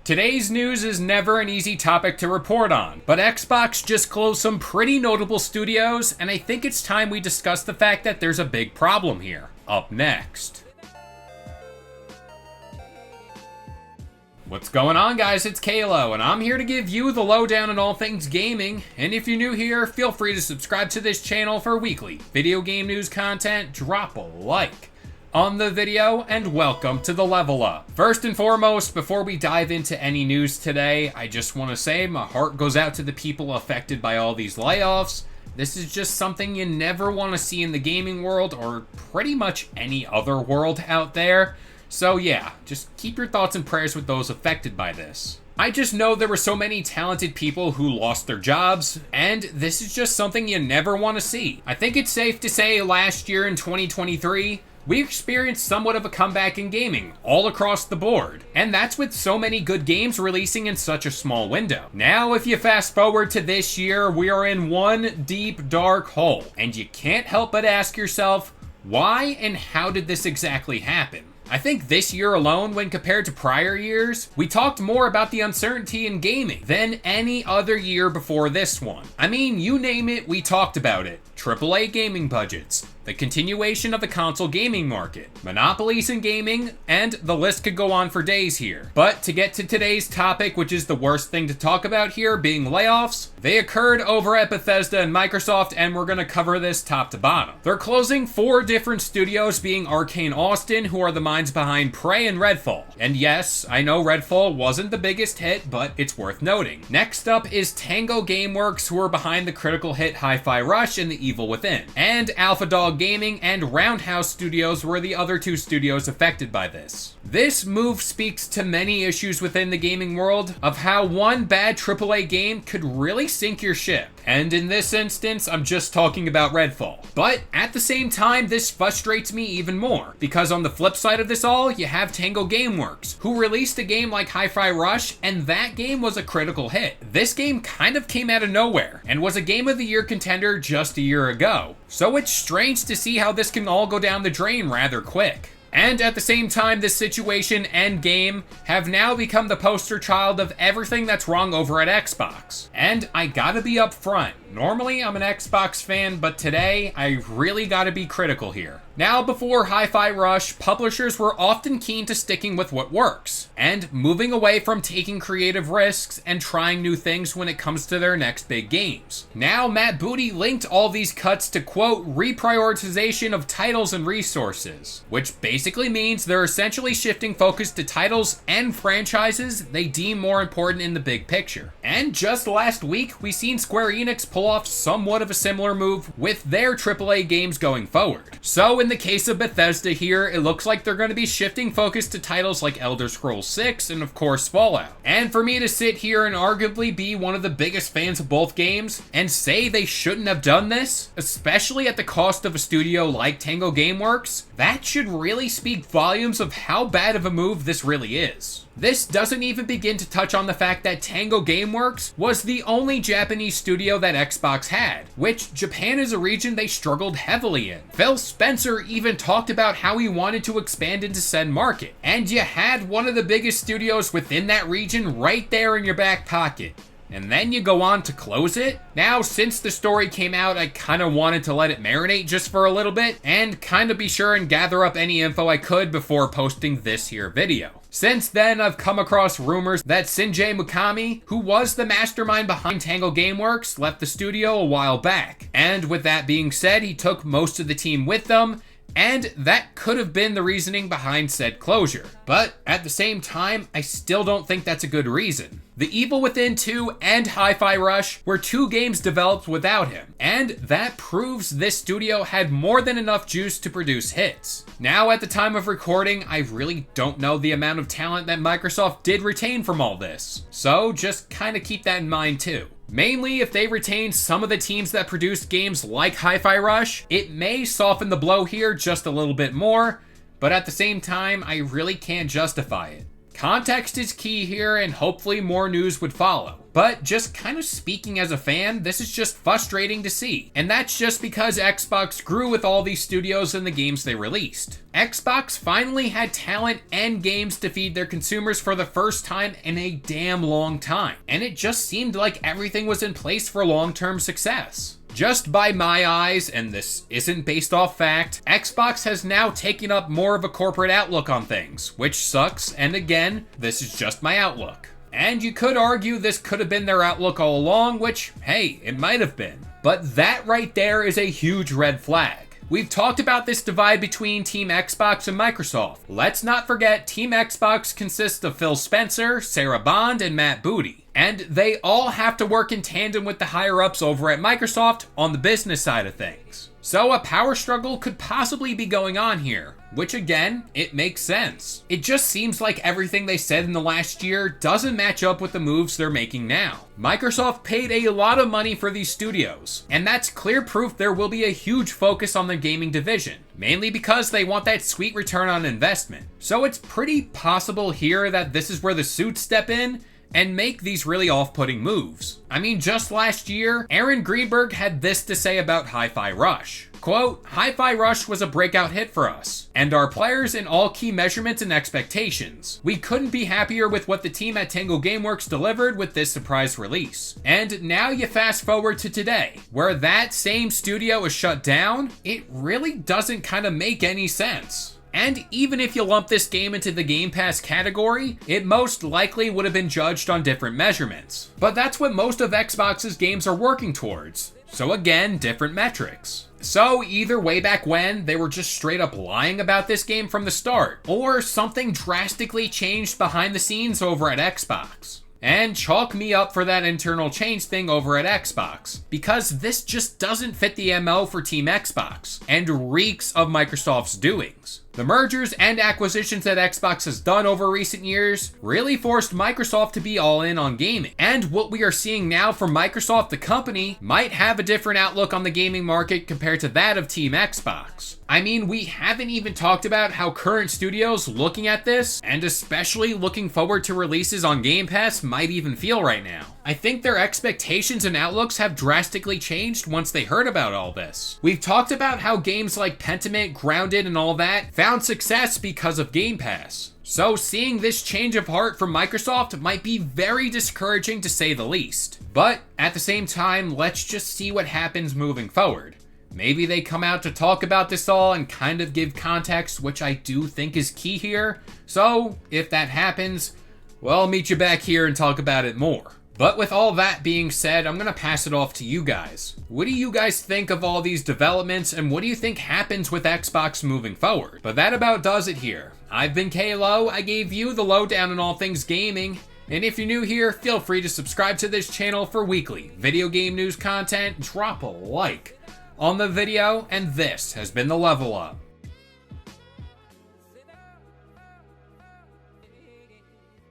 Today's news is never an easy topic to report on, but Xbox just closed some pretty notable studios, and I think it's time we discuss the fact that there's a big problem here. Up next. What's going on, guys? It's Kalo, and I'm here to give you the lowdown on all things gaming. And if you're new here, feel free to subscribe to this channel for weekly video game news content. Drop a like on the video, and welcome to the Level Up. First and foremost, before we dive into any news today, I just want to say my heart goes out to the people affected by all these layoffs. This is just something you never want to see in the gaming world, or pretty much any other world out there. So yeah, just keep your thoughts and prayers with those affected by this. I just know there were so many talented people who lost their jobs, and this is just something you never want to see. I think it's safe to say last year in 2023, we experienced somewhat of a comeback in gaming all across the board, and that's with so many good games releasing in such a small window. Now, if you fast forward to this year, we are in one deep, dark hole, and you can't help but ask yourself, why and how did this exactly happen? I think this year alone, when compared to prior years, we talked more about the uncertainty in gaming than any other year before this one. I mean, you name it, we talked about it. AAA gaming budgets, the continuation of the console gaming market, monopolies in gaming, and the list could go on for days here. But to get to today's topic, which is the worst thing to talk about here, being layoffs, they occurred over at Bethesda and Microsoft, and we're gonna cover this top to bottom. They're closing 4 different studios, being Arcane Austin, who are the minds behind Prey and Redfall. And yes, I know Redfall wasn't the biggest hit, but it's worth noting. Next up is Tango Gameworks, who are behind the critical hit Hi-Fi Rush and The Evil Within. And Alpha Dog Gaming and Roundhouse Studios were the other 2 studios affected by this. This move speaks to many issues within the gaming world of how one bad AAA game could really sink your ship. And in this instance, I'm just talking about Redfall. But at the same time, this frustrates me even more, because on the flip side of this all, you have Tango Gameworks, who released a game like Hi-Fi Rush, and that game was a critical hit. This game kind of came out of nowhere, and was a Game of the Year contender just a year ago. So it's strange to see how this can all go down the drain rather quick. And at the same time, this situation and game have now become the poster child of everything that's wrong over at Xbox. And I gotta be upfront. Normally, I'm an Xbox fan, but today, I really gotta be critical here. Now, before Hi-Fi Rush, publishers were often keen to sticking with what works, and moving away from taking creative risks and trying new things when it comes to their next big games. Now, Matt Booty linked all these cuts to, quote, reprioritization of titles and resources, which basically means they're essentially shifting focus to titles and franchises they deem more important in the big picture. And just last week, we seen Square Enix pull off somewhat of a similar move with their AAA games going forward. So in the case of Bethesda here, it looks like they're going to be shifting focus to titles like Elder Scrolls 6 and of course Fallout. And for me to sit here and arguably be one of the biggest fans of both games and say they shouldn't have done this, especially at the cost of a studio like Tango Gameworks, that should really speak volumes of how bad of a move this really is. This doesn't even begin to touch on the fact that Tango Gameworks was the only Japanese studio that Xbox had, which Japan is a region they struggled heavily in. Phil Spencer even talked about how he wanted to expand into said market, and you had one of the biggest studios within that region right there in your back pocket. And then you go on to close it? Now, since the story came out, I kind of wanted to let it marinate just for a little bit, and kind of be sure and gather up any info I could before posting this here video. Since then, I've come across rumors that Shinji Mikami, who was the mastermind behind Tango Gameworks, left the studio a while back. And with that being said, he took most of the team with them, and that could have been the reasoning behind said closure. But at the same time, I still don't think that's a good reason. The Evil Within 2 and Hi-Fi Rush were 2 games developed without him, and that proves this studio had more than enough juice to produce hits. Now, at the time of recording, I really don't know the amount of talent that Microsoft did retain from all this, so just kind of keep that in mind too. Mainly, if they retain some of the teams that produced games like Hi-Fi Rush, it may soften the blow here just a little bit more, but at the same time, I really can't justify it. Context is key here, and hopefully more news would follow. But just kind of speaking as a fan, this is just frustrating to see. And that's just because Xbox grew with all these studios and the games they released. Xbox finally had talent and games to feed their consumers for the first time in a damn long time. And it just seemed like everything was in place for long-term success. Just by my eyes, and this isn't based off fact, Xbox has now taken up more of a corporate outlook on things, which sucks, and again, this is just my outlook. And you could argue this could have been their outlook all along, which, hey, it might have been. But that right there is a huge red flag. We've talked about this divide between Team Xbox and Microsoft. Let's not forget Team Xbox consists of Phil Spencer, Sarah Bond, and Matt Booty. And they all have to work in tandem with the higher-ups over at Microsoft on the business side of things. So a power struggle could possibly be going on here, which again, it makes sense. It just seems like everything they said in the last year doesn't match up with the moves they're making now. Microsoft paid a lot of money for these studios, and that's clear proof there will be a huge focus on the gaming division, mainly because they want that sweet return on investment. So it's pretty possible here that this is where the suits step in and make these really off-putting moves. I mean, just last year, Aaron Greenberg had this to say about Hi-Fi Rush. Quote, "Hi-Fi Rush was a breakout hit for us, and our players in all key measurements and expectations. We couldn't be happier with what the team at Tango Gameworks delivered with this surprise release." And now you fast forward to today, where that same studio is shut down. It really doesn't kind of make any sense. And even if you lump this game into the Game Pass category, it most likely would have been judged on different measurements. But that's what most of Xbox's games are working towards. So again, different metrics. So either way back when, they were just straight up lying about this game from the start, or something drastically changed behind the scenes over at Xbox. And chalk me up for that internal change thing over at Xbox, because this just doesn't fit the MO for Team Xbox, and reeks of Microsoft's doings. The mergers and acquisitions that Xbox has done over recent years really forced Microsoft to be all in on gaming. And what we are seeing now from Microsoft, the company, might have a different outlook on the gaming market compared to that of Team Xbox. I mean, we haven't even talked about how current studios looking at this, and especially looking forward to releases on Game Pass, might even feel right now. I think their expectations and outlooks have drastically changed once they heard about all this. We've talked about how games like Pentiment, Grounded, and all that found success because of Game Pass. So seeing this change of heart from Microsoft might be very discouraging to say the least. But at the same time, let's just see what happens moving forward. Maybe they come out to talk about this all and kind of give context, which I do think is key here. So if that happens, well, I'll meet you back here and talk about it more. But with all that being said, I'm going to pass it off to you guys. What do you guys think of all these developments, and what do you think happens with Xbox moving forward? But that about does it here. I've been Kalo. I gave you the lowdown on all things gaming. And if you're new here, feel free to subscribe to this channel for weekly video game news content. Drop a like on the video, and this has been the Level Up.